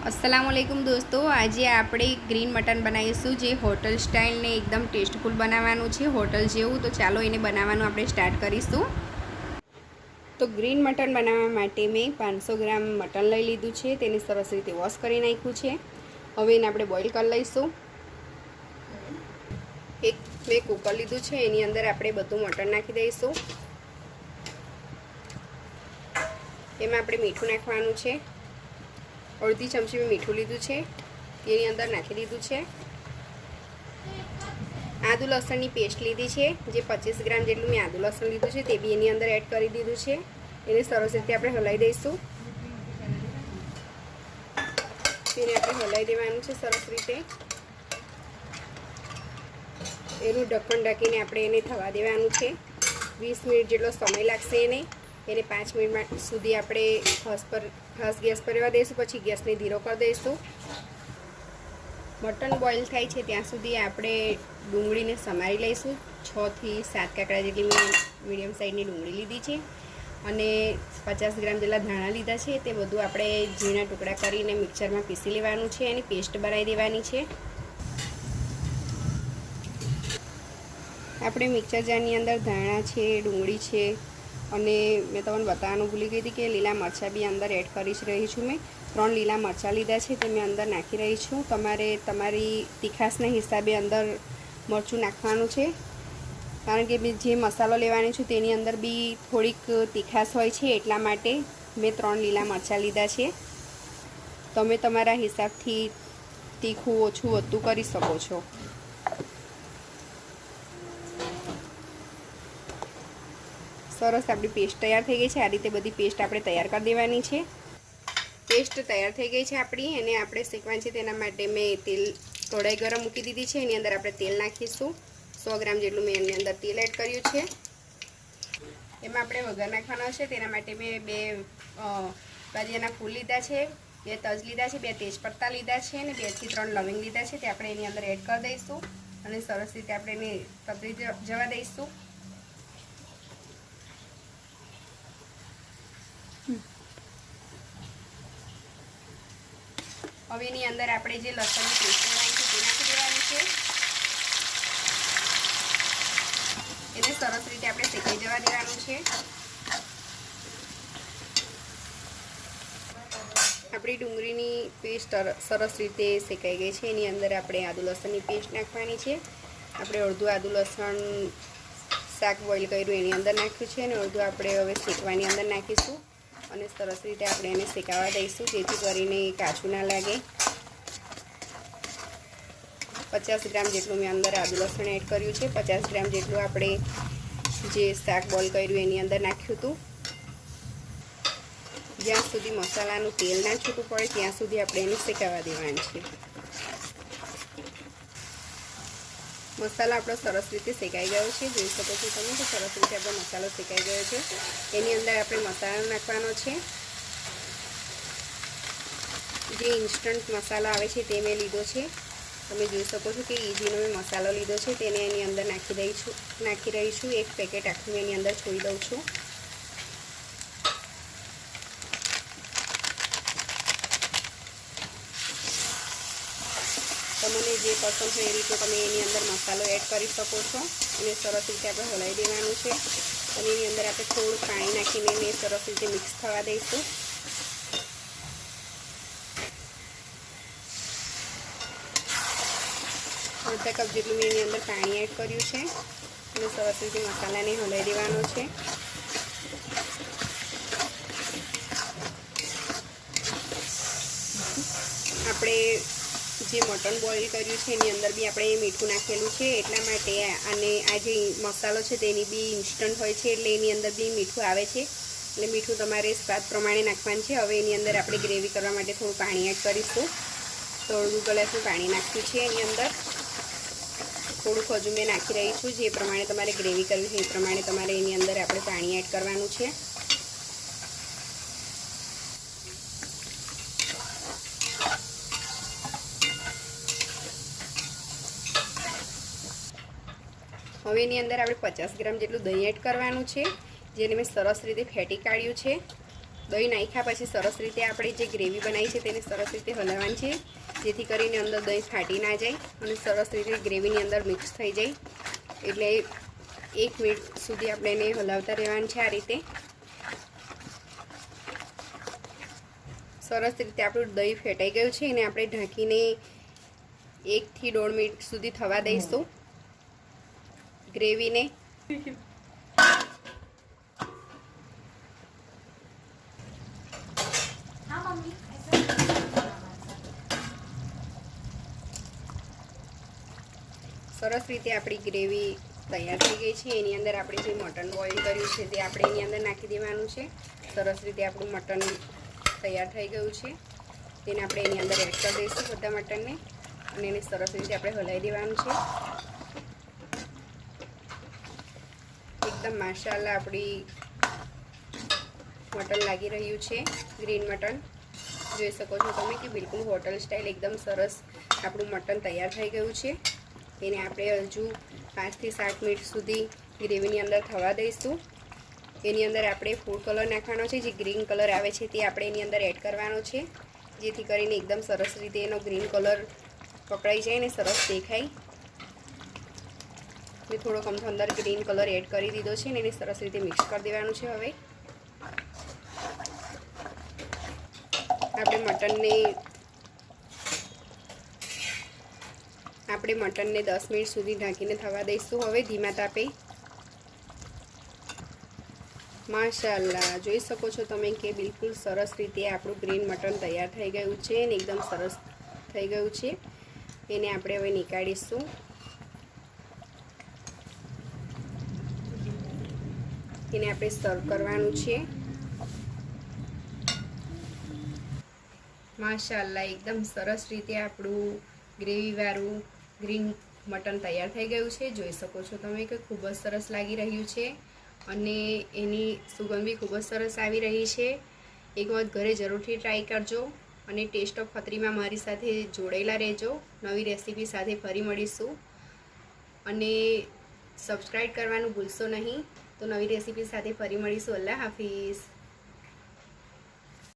अस्सलामुअलैकुम दोस्तों, आज આપણે ગ્રીન મટન બનાવીશું જે હોટલ સ્ટાઇલ ને એકદમ ટેસ્ટફુલ બનાવવાનું છે, હોટલ જેવું। તો ચાલો એને બનાવવાનું આપણે સ્ટાર્ટ કરીશું। તો ગ્રીન મટન બનાવવા માટે મેં 500 ગ્રામ મટન લઈ લીધું છે, તેને સરસ રીતે વોશ કરી નાખ્યું છે। હવે એને આપણે બોઇલ કરી લઈશું। એક મેં કુકર લીધું છે, એની અંદર આપણે બધું મટન નાખી દઈશું। એમાં આપણે મીઠું નાખવાનું છે। અડધી ચમચી મેં મીઠું લીધું છે, તેની અંદર નાખી દીધું છે। આદુ લસણની પેસ્ટ લીધી છે, જે 25 ગ્રામ જેટલું મેં આદુ લસણ લીધું છે તે બી એની અંદર એડ કરી દીધું છે। એને સરસ રીતે આપણે હલાવી દઈશું। તેને આપણે હલાવી દેવાનું છે સરસ રીતે। એનું ઢક્કણ ઢાંકીને આપણે એને થવા દેવાનું છે। 20 મિનિટ જેટલો સમય લાગશે એને 5 મિનિટ સુધી આપણે ખાસ ગેસ પર રહેવા દઈશું, પછી ગેસને ધીરો કરી દઈશું। મટન બોઇલ થાય છે ત્યાં સુધી આપણે ડુંગળીને સમારી લઈશું। 6 થી 7 કાકડા જેટલી મેં મીડિયમ સાઇઝની ડુંગળી લીધી છે અને 50 ગ્રામ જેટલા ધાણા લીધા છે। તે બધું આપણે ઝીણા ટુકડા કરીને મિક્સરમાં પીસી લેવાનું છે, એની પેસ્ટ બનાવી દેવાની છે। આપણે મિક્સર જારની અંદર ધાણા છે, ડુંગળી છે અને મેં તમને બતાવવાનું ભૂલી ગઈ હતી કે લીલા મરચાં બી અંદર એડ કરી રહી છું। મેં 3 લીલા મરચાં લીધા છે, તે મેં અંદર નાખી રહી છું। તમારે તમારી તીખાશના હિસાબે અંદર મરચું નાખવાનું છે, કારણ કે જે મસાલો લેવાની છું તેની અંદર બી થોડીક તીખાશ હોય છે, એટલા માટે મેં 3 લીલા મરચાં લીધા છે। તમે તમારા હિસાબથી તીખું ઓછું વધતું કરી શકો છો। સરસ આપણી પેસ્ટ તૈયાર થઈ ગઈ છે। આ રીતે બધી પેસ્ટ આપણે તૈયાર કરી દેવાની છે। પેસ્ટ તૈયાર થઈ ગઈ છે આપણી, એને આપણે શેકવાની છે। તેના માટે મેં તેલ કઢાઈ ગરમ મૂકી દીધી છે, એની અંદર આપણે તેલ નાખીશું। 100 ગ્રામ જેટલું મેં એની અંદર તેલ એડ કર્યું છે। એમાં આપણે વઘાર નાખવાનો છે, તેના માટે મેં 2 બાદિયાના ફૂલ લીધા છે, 2 તજ લીધા છે, 2 તેજપત્તા લીધા છે અને 2 થી 3 લવિંગ લીધા છે। તે આપણે એની અંદર એડ કરી દઈશું અને સરસ રીતે આપણે એને તતરી જવા દઈશું। હવે એની અંદર આપણે જે લસણની પેસ્ટ બનાવી છે તે નાખી દેવાની છે। એને સરસ રીતે આપણે શેકાઈ જવા દેવાનું છે। આપણી ડુંગળીની પેસ્ટ સરસ રીતે શેકાઈ ગઈ છે। એની અંદર આપણે આદુ લસણની પેસ્ટ નાખવાની છે। આપણે અડધું આદુ લસણ શાક બોઇલ કર્યું એની અંદર નાખ્યું છે અને અડધું આપણે હવે શેકવાની અંદર નાખીશું અને સરસ રીતે આપણે એને શેકાવા દઈશું, જેથી કરીને કાચું ના લાગે। 50 ગ્રામ જેટલું મેં અંદર આદુ લસણ એડ કર્યું છે। 50 ગ્રામ જેટલું આપણે જે શાક બોઇલ કર્યું એની અંદર નાખ્યું હતું। જ્યાં સુધી મસાલાનું તેલ ના છૂટું પડે ત્યાં સુધી આપણે એને શેકાવા દેવાનું છે। મસાલો આપણો સરસ રીતે શેકાઈ ગયો છે, જોઈ શકો છો તમે કે સરસ રીતે આપણો મસાલો શેકાઈ ગયો છે। એની અંદર આપણે મસાલો નાખવાનો છે। જે ઇન્સ્ટન્ટ મસાલો આવે છે તે મેં લીધો છે। તમે જોઈ શકો છો કે ઈઝીનો મેં મસાલો લીધો છે, તેને એની અંદર નાખી રહી છું। 1 પેકેટ આખું એની અંદર છોડી દઉં છું। તમને જે પસંદ હોય એ રીતે તમે એની અંદર મસાલો એડ કરી શકો છો અને સરસ રીતે આપણે હલાવી દેવાનું છે અને એની અંદર આપણે થોડું પાણી નાખીને એને સરસ રીતે મિક્સ થવા દઈશું। અડધા કપ જેટલું મેં એની અંદર પાણી એડ કર્યું છે અને સરસ રીતે મસાલાને હલાવી દેવાનો છે। આપણે જે મટન બોઇલ કર્યું છે એની અંદર બી આપણે મીઠું નાખેલું છે, એટલા માટે અને આ જે મસાલો છે તેની બી ઇન્સ્ટન્ટ હોય છે, એટલે એની અંદર બી મીઠું આવે છે, એટલે મીઠું તમારે સ્વાદ પ્રમાણે નાખવાનું છે। હવે એની અંદર આપણે ગ્રેવી કરવા માટે થોડું પાણી એડ કરીશું। તો અડધું ગ્લાસનું પાણી નાખ્યું છે એની અંદર। થોડુંક હજુ મેં નાખી રહી છું, જે પ્રમાણે તમારે ગ્રેવી કરવી છે એ પ્રમાણે તમારે એની અંદર આપણે પાણી એડ કરવાનું છે। હવે એની અંદર આપણે 50 ગ્રામ જેટલું દહીં એડ કરવાનું છે, જેને મેં સરસ રીતે ફેટી કાઢ્યું છે। દહીં નાખ્યા પછી સરસ રીતે આપણે જે ગ્રેવી બનાવી છે તેને સરસ રીતે હલાવવાની છે, જેથી કરીને અંદર દહીં ફાટી ના જાય અને સરસ રીતે ગ્રેવીની અંદર મિક્સ થઈ જાય. એટલે 1 મિનિટ સુધી આપણે એને હલાવતા રહેવાનું છે. આ રીતે સરસ રીતે આપણું દહીં ફેટાઈ ગયું છે અને આપણે ઢાંકીને 1 થી 1.5 મિનિટ સુધી થવા દઈશું ગ્રેવીને. સરસ રીતે આપણી ગ્રેવી તૈયાર થઈ ગઈ છે. એની અંદર આપણે જે મટન બોઇલ કર્યું છે તે આપણે એની અંદર નાખી દેવાનું છે. સરસ રીતે આપણું મટન તૈયાર થઈ ગયું છે. તેને આપણે એની અંદર એડ કરી દઈશું બધા મટનને અને એને સરસ રીતે આપણે હલાવી દેવાનું છે. એકદમ માશાઅલ્લાહ આપણી મટન લાગી રહ્યું છે. ગ્રીન મટન જોઈ શકો છો તમે કે બિલકુલ હોટલ સ્ટાઇલ એકદમ સરસ આપણું મટન તૈયાર થઈ ગયું છે. એને આપણે હજુ 5 થી 7 મિનિટ સુધી ગ્રેવીની અંદર થવા દઈશું. એની અંદર આપણે ફૂડ કલર નાખવાનો છે, જે ગ્રીન કલર આવે છે તે આપણે એની અંદર એડ કરવાનો છે, જેથી કરીને એકદમ સરસ રીતે એનો ગ્રીન કલર પકડાઈ જાય ને સરસ દેખાય. મેં થોડોક અમથો અંદર ગ્રીન કલર એડ કરી દીધો છે ને એને સરસ રીતે મિક્સ કરી દેવાનું છે. હવે આપણે મટનને 10 મિનિટ સુધી ઢાંકીને થવા દઈશું હવે ધીમા તાપે. માશાઅલ્લાહ જોઈ શકો છો તમે કે બિલકુલ સરસ રીતે આપણું ગ્રીન મટન તૈયાર થઈ ગયું છે અને એકદમ સરસ થઈ ગયું છે. એને આપણે હવે નીકાળીશું. એને આપણે સર્વ કરવાનું છે. માશાઅલ્લાહ એકદમ સરસ રીતે આપણું ગ્રેવીવાળું ગ્રીન મટન તૈયાર થઈ ગયું છે. જોઈ શકો છો તમે કે ખૂબ જ સરસ લાગી રહ્યું છે અને એની સુગંધ બી ખૂબ જ સરસ આવી રહી છે. એક વખત ઘરે જરૂરથી ટ્રાય કરજો અને ટેસ્ટ ઓફ ખત્રીમાં મારી સાથે જોડાયેલા રહેજો. નવી રેસીપી સાથે ફરી મળીશું અને સબસ્ક્રાઈબ કરવાનું ભૂલશો નહીં. તો નવી રેસીપી સાથે ફરી મળીશું. અલ્લાહ હાફિઝ.